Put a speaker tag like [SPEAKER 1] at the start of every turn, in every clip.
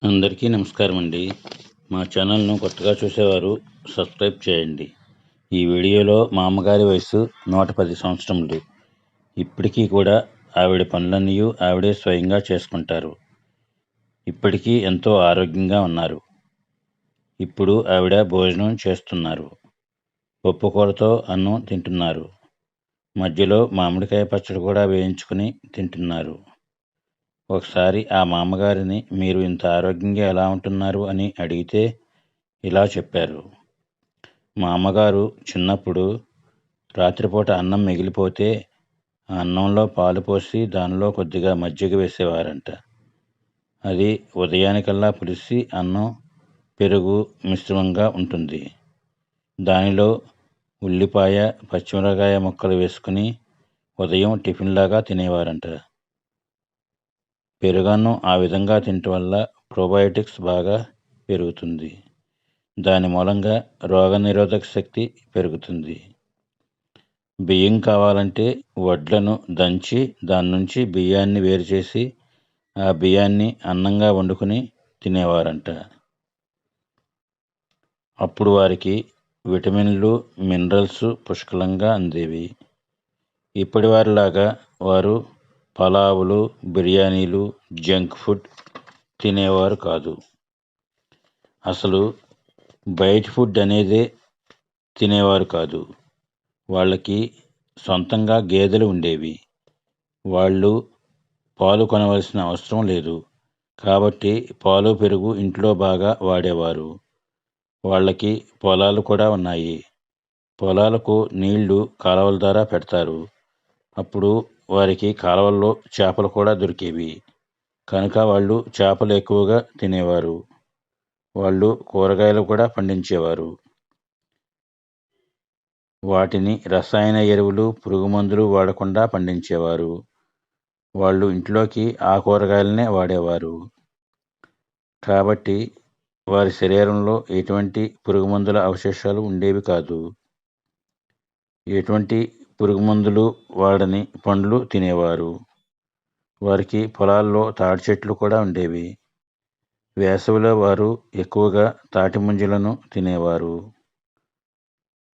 [SPEAKER 1] అందరికీ నమస్కారం అండి. మా ఛానల్ను కొత్తగా చూసేవారు సబ్స్క్రైబ్ చేయండి. ఈ వీడియోలో మా అమ్మగారి వయసు 110 సంవత్సరములు. ఇప్పటికీ కూడా ఆవిడ పనులన్నీ ఆవిడే స్వయంగా చేసుకుంటారు. ఇప్పటికీ ఎంతో ఆరోగ్యంగా ఉన్నారు. ఇప్పుడు ఆవిడ భోజనం చేస్తున్నారు. పప్పుకూరతో అన్నం తింటున్నారు. మధ్యలో మామిడికాయ పచ్చడి కూడా వేయించుకుని తింటున్నారు. ఒకసారి ఆ మామగారిని మీరు ఇంత ఆరోగ్యంగా ఎలా ఉంటున్నారు అని అడిగితే ఇలా చెప్పారు. మా అమ్మగారు చిన్నప్పుడు రాత్రిపూట అన్నం మిగిలిపోతే ఆ అన్నంలో పాలు పోసి దానిలో కొద్దిగా మజ్జిగ వేసేవారంట. అది ఉదయానికల్లా పులిసి అన్నం పెరుగు మిశ్రమంగా ఉంటుంది. దానిలో ఉల్లిపాయ పచ్చిమిరపకాయ ముక్కలు వేసుకుని ఉదయం టిఫిన్లాగా తినేవారంట. పెరుగన్నం ఆ విధంగా తినటం వల్ల ప్రోబయోటిక్స్ బాగా పెరుగుతుంది. దాని మూలంగా రోగనిరోధక శక్తి పెరుగుతుంది. బియ్యం కావాలంటే వడ్లను దంచి దాని నుంచి బియ్యాన్ని వేరు చేసి ఆ బియ్యాన్ని అన్నంగా వండుకుని తినేవారంట. అప్పుడు వారికి విటమిన్లు మినరల్స్ పుష్కలంగా అందేవి. ఇప్పటి వారిలాగా వారు పలావులు బిర్యానీలు జంక్ ఫుడ్ తినేవారు కాదు. అసలు బయట ఫుడ్ అనేదే తినేవారు కాదు. వాళ్ళకి సొంతంగా గేదెలు ఉండేవి. వాళ్ళు పాలు కొనవలసిన అవసరం లేదు. కాబట్టి పాలు పెరుగు ఇంట్లో బాగా వాడేవారు. వాళ్ళకి పొలాలు కూడా ఉన్నాయి. పొలాలకు నీళ్లు కాలువల ద్వారా పెడతారు. అప్పుడు వారికి కాలువల్లో చేపలు కూడా దొరికేవి. కనుక వాళ్ళు చేపలు ఎక్కువగా తినేవారు. వాళ్ళు కూరగాయలు కూడా పండించేవారు. వాటిని రసాయన ఎరువులు పురుగు మందులు వాడకుండా పండించేవారు. వాళ్ళు ఇంట్లోకి ఆ కూరగాయలనే వాడేవారు. కాబట్టి వారి శరీరంలో ఎటువంటి పురుగు మందుల అవశేషాలు ఉండేవి కాదు. ఎటువంటి పురుగు మందులు వాడని పండ్లు తినేవారు. వారికి పొలాల్లో తాటి చెట్లు కూడా ఉండేవి. వేసవిలో వారు ఎక్కువగా తాటి ముంజలను తినేవారు.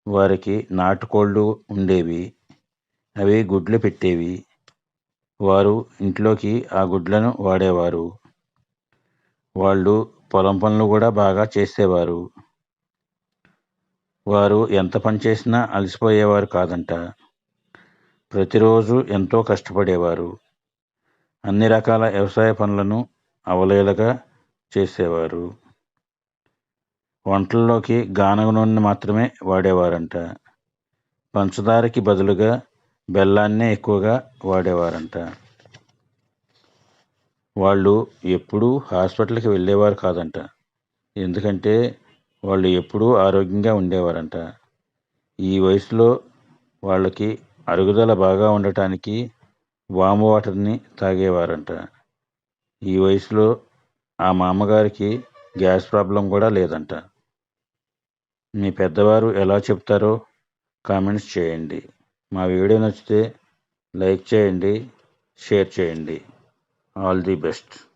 [SPEAKER 1] వారికి నాటుకోళ్ళు ఉండేవి. అవి గుడ్లు పెట్టేవి. వారు ఇంట్లోకి ఆ గుడ్లను వాడేవారు. వాళ్ళు పొలం పనులు కూడా బాగా చేసేవారు. వారు ఎంత పని చేసినా అలసిపోయేవారు కాదంట. ప్రతిరోజు ఎంతో కష్టపడేవారు. అన్ని రకాల వ్యవసాయ పనులను అవలీలగా చేసేవారు. వంటల్లోకి గానుగ నూనె మాత్రమే వాడేవారంట. పంచదారకి బదులుగా బెల్లాన్నే ఎక్కువగా వాడేవారంట. వాళ్ళు ఎప్పుడూ హాస్పిటల్కి వెళ్ళేవారు కాదంట. ఎందుకంటే వాళ్ళు ఎప్పుడూ ఆరోగ్యంగా ఉండేవారంట. ఈ వయసులో వాళ్ళకి అరుగుదల బాగా ఉండటానికి వాము వాటర్ని తాగేవారంట. ఈ వయసులో ఆ మామగారికి గ్యాస్ ప్రాబ్లం కూడా లేదంట. మీ పెద్దవారు ఎలా చెప్తారో కామెంట్స్ చేయండి. మా వీడియో నచ్చితే లైక్ చేయండి, షేర్ చేయండి. All the best.